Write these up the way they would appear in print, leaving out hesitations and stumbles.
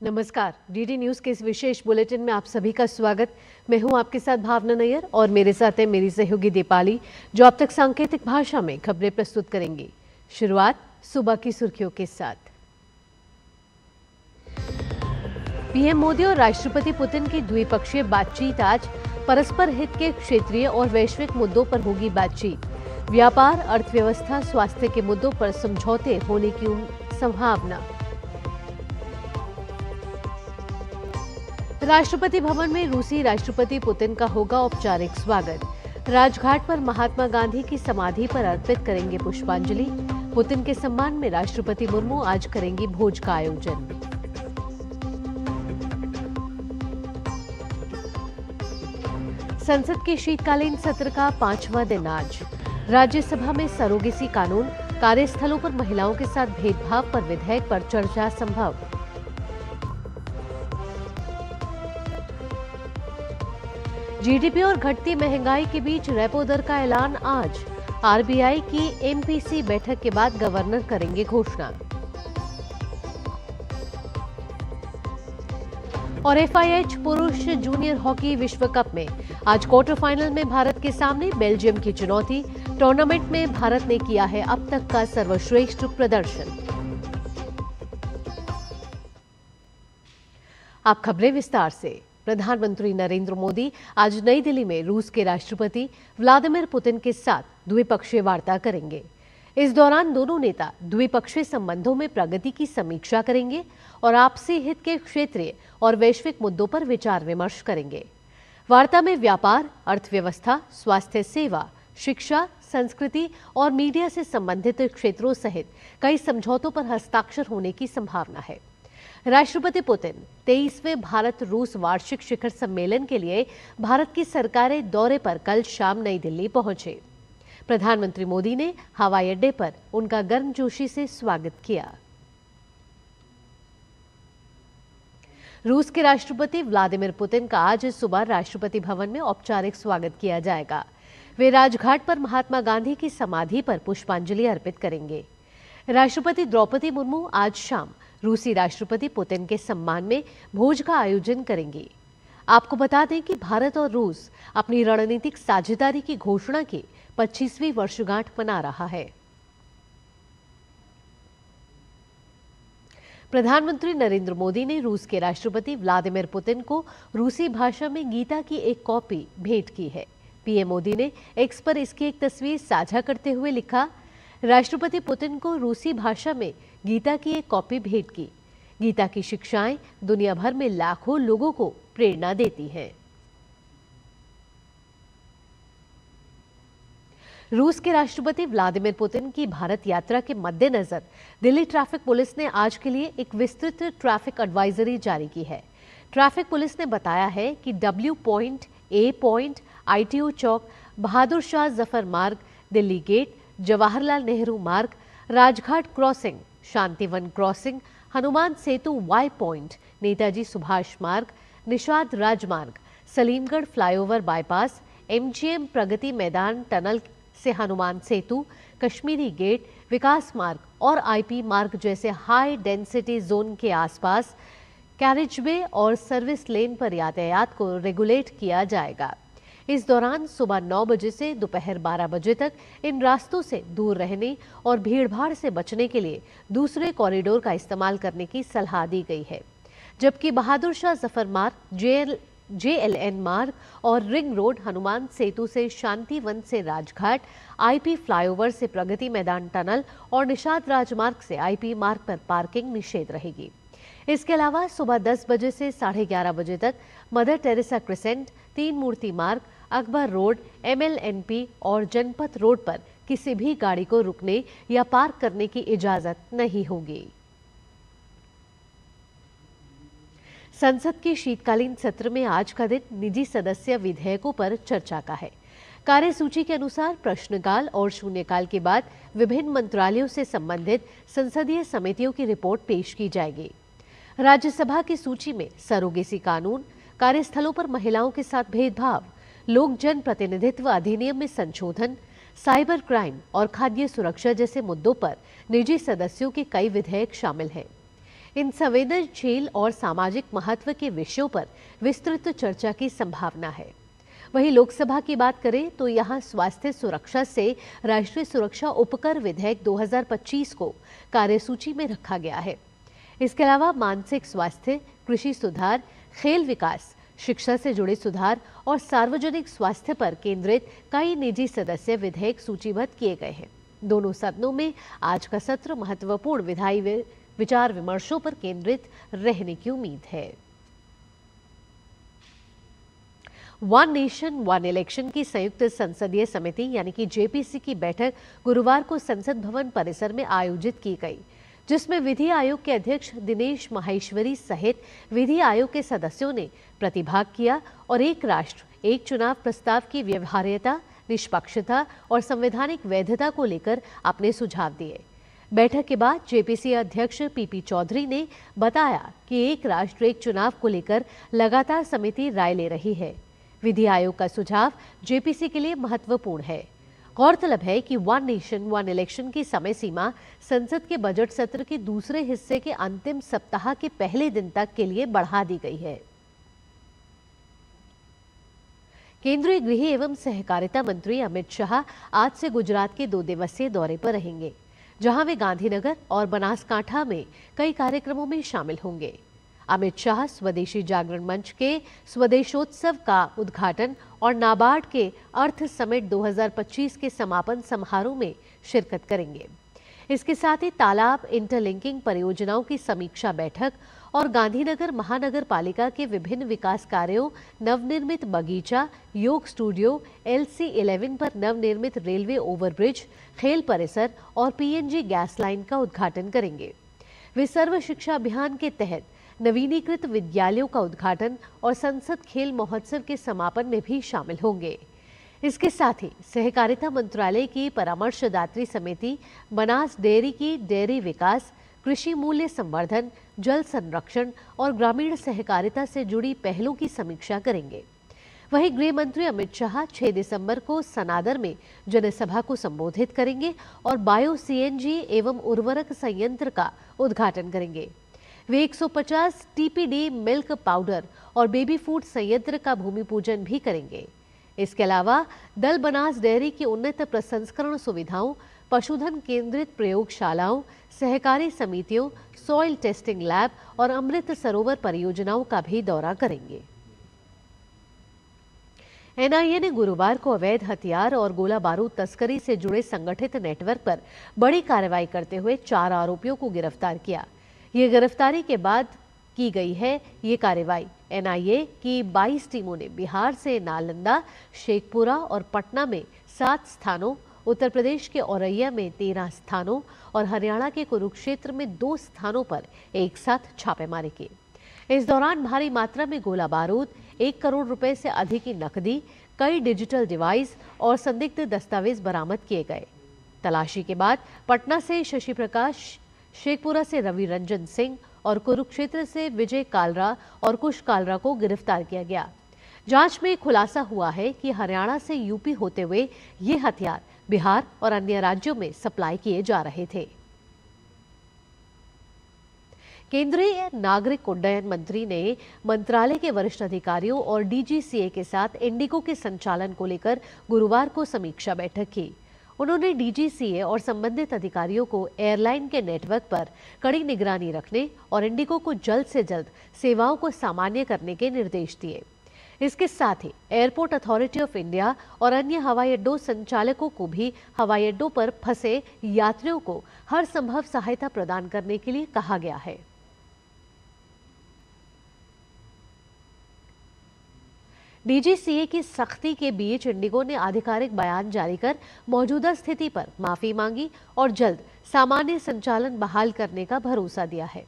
नमस्कार। DD news के इस विशेष बुलेटिन में आप सभी का स्वागत। मैं हूं आपके साथ भावना नैयर और मेरे साथ है मेरी सहयोगी दीपाली, जो अब तक सांकेतिक भाषा में खबरें प्रस्तुत करेंगी। शुरुआत सुबह की सुर्खियों के साथ। पीएम मोदी और राष्ट्रपति पुतिन की द्विपक्षीय बातचीत आज। परस्पर हित के क्षेत्रीय और वैश्विक मुद्दों पर होगी बातचीत। व्यापार, अर्थव्यवस्था, स्वास्थ्य के मुद्दों पर समझौते होने की संभावना। राष्ट्रपति भवन में रूसी राष्ट्रपति पुतिन का होगा औपचारिक स्वागत। राजघाट पर महात्मा गांधी की समाधि पर अर्पित करेंगे पुष्पांजलि। पुतिन के सम्मान में राष्ट्रपति मुर्मू आज करेंगी भोज का आयोजन। संसद के शीतकालीन सत्र का 5वां दिन आज। राज्यसभा में सरोगेसी कानून, कार्यस्थलों पर महिलाओं के साथ भेदभाव पर विधेयक पर चर्चा संभव। जीडीपी और घटती महंगाई के बीच रेपो दर का ऐलान आज। आरबीआई की एमपीसी बैठक के बाद गवर्नर करेंगे घोषणा। और एफआईएच पुरुष जूनियर हॉकी विश्व कप में आज क्वार्टर फाइनल में भारत के सामने बेल्जियम की चुनौती। टूर्नामेंट में भारत ने किया है अब तक का सर्वश्रेष्ठ प्रदर्शन। अब खबरें विस्तार से। प्रधानमंत्री नरेंद्र मोदी आज नई दिल्ली में रूस के राष्ट्रपति व्लादिमीर पुतिन के साथ द्विपक्षीय वार्ता करेंगे। इस दौरान दोनों नेता द्विपक्षीय संबंधों में प्रगति की समीक्षा करेंगे और आपसी हित के क्षेत्रीय और वैश्विक मुद्दों पर विचार विमर्श करेंगे। वार्ता में व्यापार, अर्थव्यवस्था, स्वास्थ्य सेवा, शिक्षा, संस्कृति और मीडिया से संबंधित क्षेत्रों सहित कई समझौतों पर हस्ताक्षर होने की संभावना है। राष्ट्रपति पुतिन 23वें भारत रूस वार्षिक शिखर सम्मेलन के लिए भारत की सरकारी दौरे पर कल शाम नई दिल्ली पहुंचे। प्रधानमंत्री मोदी ने हवाई अड्डे पर उनका गर्मजोशी से स्वागत किया। रूस के राष्ट्रपति व्लादिमीर पुतिन का आज सुबह राष्ट्रपति भवन में औपचारिक स्वागत किया जाएगा। वे राजघाट पर महात्मा गांधी की समाधि पर पुष्पांजलि अर्पित करेंगे। राष्ट्रपति द्रौपदी मुर्मू आज शाम रूसी राष्ट्रपति पुतिन के सम्मान में भोज का आयोजन करेंगी। आपको बता दें कि भारत और रूस अपनी रणनीतिक साझेदारी की घोषणा की 25वीं वर्षगांठ मना रहा है। प्रधानमंत्री नरेंद्र मोदी ने रूस के राष्ट्रपति व्लादिमीर पुतिन को रूसी भाषा में गीता की एक कॉपी भेंट की है। पीएम मोदी ने एक्स पर इसकी एक तस्वीर साझा करते हुए लिखा, राष्ट्रपति पुतिन को रूसी भाषा में गीता की एक कॉपी भेंट की। गीता की शिक्षाएं दुनिया भर में लाखों लोगों को प्रेरणा देती हैं। रूस के राष्ट्रपति व्लादिमीर पुतिन की भारत यात्रा के मद्देनजर दिल्ली ट्रैफिक पुलिस ने आज के लिए एक विस्तृत ट्रैफिक एडवाइजरी जारी की है। ट्रैफिक पुलिस ने बताया है कि डब्ल्यू पॉइंट, ए पॉइंट, आईटीओ चौक, बहादुर शाह जफर मार्ग, दिल्ली गेट, जवाहरलाल नेहरू मार्ग, Rajghat crossing, Shantivan crossing, Hanuman Setu Y point, Netaji Subhash मार्ग, निषाद राजमार्ग, Salimgarh flyover bypass, MGM Pragati Maidan tunnel से हनुमान सेतु, कश्मीरी गेट, विकास मार्ग और आईपी मार्ग जैसे हाई डेंसिटी जोन के आसपास कैरिजवे और सर्विस लेन पर यातायात को रेगुलेट किया जाएगा। इस दौरान सुबह 9 बजे से दोपहर 12 बजे तक इन रास्तों से दूर रहने और भीड़भाड़ से बचने के लिए दूसरे कॉरिडोर का इस्तेमाल करने की सलाह दी गई है। जबकि बहादुर शाह जफर मार्ग, जेएलएन मार्ग और रिंग रोड, हनुमान सेतु से शांतिवन से राजघाट, आईपी फ्लाईओवर से प्रगति मैदान टनल और निषाद राजमार्ग से आईपी मार्ग पर पार्किंग निषेध रहेगी। इसके अलावा सुबह 10 बजे से 11:30 बजे तक मदर टेरेसा क्रिसेंट, तीन मूर्ति मार्ग, अकबर रोड, एमएलएनपी और जनपथ रोड पर किसी भी गाड़ी को रुकने या पार्क करने की इजाजत नहीं होगी। संसद के शीतकालीन सत्र में आज का दिन निजी सदस्य विधेयकों पर चर्चा का है। कार्यसूची के अनुसार प्रश्नकाल और शून्यकाल के बाद विभिन्न मंत्रालयों से संबंधित संसदीय समितियों की रिपोर्ट पेश की जाएगी। राज्यसभा की सूची में सरोगेसी कानून, कार्यस्थलों पर महिलाओं के साथ भेदभाव, लोक जन प्रतिनिधित्व अधिनियम में संशोधन, साइबर क्राइम और खाद्य सुरक्षा जैसे मुद्दों पर निजी सदस्यों के कई विधेयक शामिल हैं। इन संवेदनशील और सामाजिक महत्व के विषयों पर विस्तृत चर्चा की संभावना है। वहीं लोकसभा की बात करें तो यहां स्वास्थ्य सुरक्षा से राष्ट्रीय सुरक्षा उपकर विधेयक 2025 को कार्यसूची में रखा गया है। इसके अलावा मानसिक स्वास्थ्य, कृषि सुधार, खेल विकास, शिक्षा से जुड़े सुधार और सार्वजनिक स्वास्थ्य पर केंद्रित कई निजी सदस्य विधेयक सूचीबद्ध किए गए हैं। दोनों सदनों में आज का सत्र महत्वपूर्ण विधायी विचार विमर्शों पर केंद्रित रहने की उम्मीद है। वन नेशन वन इलेक्शन की संयुक्त संसदीय समिति यानी कि जेपीसी की बैठक गुरुवार को संसद भवन परिसर में आयोजित की गई, जिसमें विधि आयोग के अध्यक्ष दिनेश माहेश्वरी सहित विधि आयोग के सदस्यों ने प्रतिभाग किया और एक राष्ट्र एक चुनाव प्रस्ताव की व्यवहार्यता, निष्पक्षता और संवैधानिक वैधता को लेकर अपने सुझाव दिए। बैठक के बाद जेपीसी अध्यक्ष पीपी चौधरी ने बताया कि एक राष्ट्र एक चुनाव को लेकर लगातार समिति राय ले रही है। विधि आयोग का सुझाव जेपीसी के लिए महत्वपूर्ण है। गौरतलब है कि वन नेशन वन इलेक्शन की समय सीमा संसद के बजट सत्र के दूसरे हिस्से के अंतिम सप्ताह के पहले दिन तक के लिए बढ़ा दी गई है। केंद्रीय गृह एवं सहकारिता मंत्री अमित शाह आज से गुजरात के 2 दिवसीय दौरे पर रहेंगे, जहां वे गांधीनगर और बनासकांठा में कई कार्यक्रमों में शामिल होंगे। अमित शाह स्वदेशी जागरण मंच के स्वदेशोत्सव का उद्घाटन और नाबार्ड के अर्थ समिट 2025 के समापन समारोह में शिरकत करेंगे। इसके साथ ही तालाब इंटरलिंकिंग परियोजनाओं की समीक्षा बैठक और गांधीनगर महानगर पालिका के विभिन्न विकास कार्यों, नवनिर्मित बगीचा, योग स्टूडियो, LC11 पर नवनिर्मित रेलवे ओवरब्रिज, खेल परिसर और PNG गैस लाइन का उद्घाटन करेंगे। वे सर्व शिक्षा अभियान के तहत नवीनीकृत विद्यालयों का उद्घाटन और संसद खेल महोत्सव के समापन में भी शामिल होंगे। इसके साथ ही सहकारिता मंत्रालय की परामर्शदात्री समिति बनास डेयरी की डेयरी विकास, कृषि मूल्य संवर्धन, जल संरक्षण और ग्रामीण सहकारिता से जुड़ी पहलों की समीक्षा करेंगे। वहीं गृह मंत्री अमित शाह 6 दिसंबर को सनादर में जनसभा को संबोधित करेंगे और बायो CNG एवं उर्वरक संयंत्र का उद्घाटन करेंगे। वे 150 TPD मिल्क पाउडर और बेबी फूड संयंत्र का भूमि पूजन भी करेंगे। इसके अलावा दल बनास डेयरी की उन्नत प्रसंस्करण सुविधाओं, पशुधन केंद्रित प्रयोगशालाओं, सहकारी समितियों, सॉइल टेस्टिंग लैब और अमृत सरोवर परियोजनाओं का भी दौरा करेंगे। NIA ने गुरुवार को अवैध हथियार और गोला बारूद तस्करी से जुड़े संगठित नेटवर्क पर बड़ी कार्रवाई करते हुए 4 आरोपियों को गिरफ्तार किया। ये गिरफ्तारी के बाद की गई है ये कार्रवाई। NIA की 22 टीमों ने बिहार से नालंदा, शेखपुरा और पटना में 7 स्थानों, उत्तर प्रदेश के औरैया में 13 स्थानों और हरियाणा के कुरुक्षेत्र में 2 स्थानों पर एक साथ छापेमारी की। इस दौरान भारी मात्रा में गोला बारूद, 1 करोड़ रुपए से अधिक की नकदी, कई डिजिटल डिवाइस और संदिग्ध दस्तावेज बरामद किए गए। तलाशी के बाद पटना से शशि प्रकाश, शेखपुरा से रवि रंजन सिंह और कुरुक्षेत्र से विजय कालरा और कुश कालरा को गिरफ्तार किया गया। जांच में खुलासा हुआ है कि हरियाणा से यूपी होते हुए ये हथियार बिहार और अन्य राज्यों में सप्लाई किए जा रहे थे। केंद्रीय नागरिक उड्डयन मंत्री ने मंत्रालय के वरिष्ठ अधिकारियों और DGCA के साथ इंडिगो के संचालन को लेकर गुरुवार को समीक्षा बैठक की। उन्होंने DGCA और संबंधित अधिकारियों को एयरलाइन के नेटवर्क पर कड़ी निगरानी रखने और इंडिगो को जल्द से जल्द सेवाओं को सामान्य करने के निर्देश दिए। इसके साथ ही एयरपोर्ट अथॉरिटी ऑफ इंडिया और अन्य हवाई अड्डों संचालकों को भी हवाई अड्डों पर फंसे यात्रियों को हर संभव सहायता प्रदान करने के लिए कहा गया है। DGCA की सख्ती के बीच इंडिगो ने आधिकारिक बयान जारी कर मौजूदा स्थिति पर माफी मांगी और जल्द सामान्य संचालन बहाल करने का भरोसा दिया है।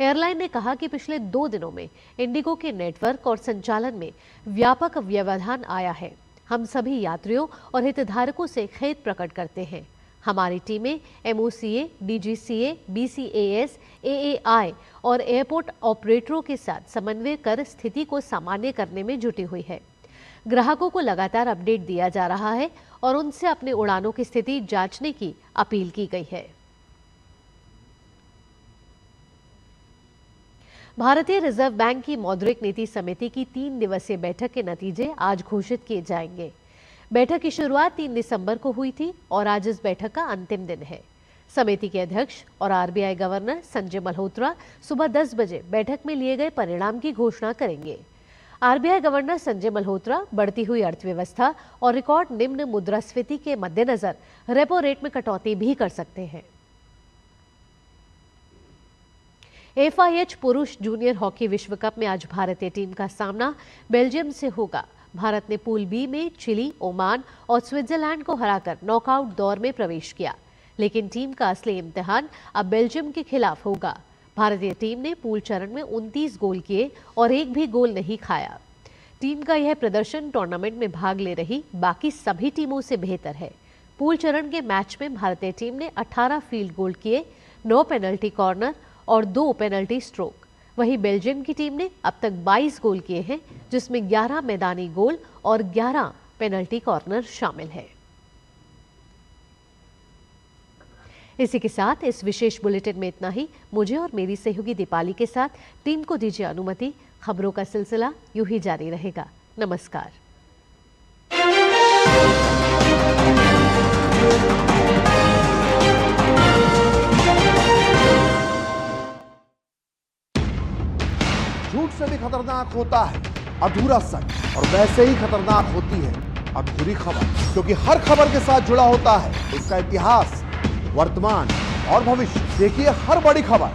एयरलाइन ने कहा कि पिछले 2 दिनों में इंडिगो के नेटवर्क और संचालन में व्यापक व्यवधान आया है। हम सभी यात्रियों और हितधारकों से खेद प्रकट करते हैं। हमारी टीमें MOCA, DGCA, BCAS, AAI और एयरपोर्ट ऑपरेटरों के साथ समन्वय कर स्थिति को सामान्य करने में जुटी हुई है। ग्राहकों को लगातार अपडेट दिया जा रहा है और उनसे अपने उड़ानों की स्थिति जांचने की अपील की गई है। भारतीय रिजर्व बैंक की मौद्रिक नीति समिति की 3 दिवसीय बैठक के नतीजे आज घोषित किए जाएंगे। बैठक की शुरुआत 3 दिसंबर को हुई थी और आज इस बैठक का अंतिम दिन है। समिति के अध्यक्ष और आरबीआई गवर्नर संजय मल्होत्रा सुबह 10 बजे बैठक में लिए गए परिणाम की घोषणा करेंगे। आरबीआई गवर्नर संजय मल्होत्रा बढ़ती हुई अर्थव्यवस्था और रिकॉर्ड निम्न मुद्रास्फीति के मद्देनजर रेपो रेट में कटौती भी कर सकते हैं। FIH पुरुष जूनियर हॉकी विश्व कप में आज भारतीय टीम का सामना बेल्जियम से होगा। भारत ने पूल बी में चिली, ओमान और स्विट्जरलैंड को हराकर नॉकआउट दौर में प्रवेश किया, लेकिन टीम का असली इम्तिहान अब बेल्जियम के खिलाफ होगा। भारतीय टीम ने पूल चरण में 29 गोल किए और एक भी गोल नहीं खाया। टीम का यह प्रदर्शन टूर्नामेंट में भाग ले रही बाकी सभी टीमों से बेहतर है। पूल चरण के मैच में भारतीय टीम ने 18 फील्ड गोल किए, 9 पेनल्टी कॉर्नर और 2 पेनल्टी स्ट्रोक। वहीं बेल्जियम की टीम ने अब तक 22 गोल किए हैं, जिसमें 11 मैदानी गोल और 11 पेनल्टी कॉर्नर शामिल है। इसी के साथ इस विशेष बुलेटिन में इतना ही। मुझे और मेरी सहयोगी दीपाली के साथ टीम को दीजिए अनुमति। खबरों का सिलसिला यूं ही जारी रहेगा। नमस्कार। झूठ से भी खतरनाक होता है अधूरा सच, और वैसे ही खतरनाक होती है अधूरी खबर, क्योंकि हर खबर के साथ जुड़ा होता है उसका इतिहास, वर्तमान और भविष्य। देखिए हर बड़ी खबर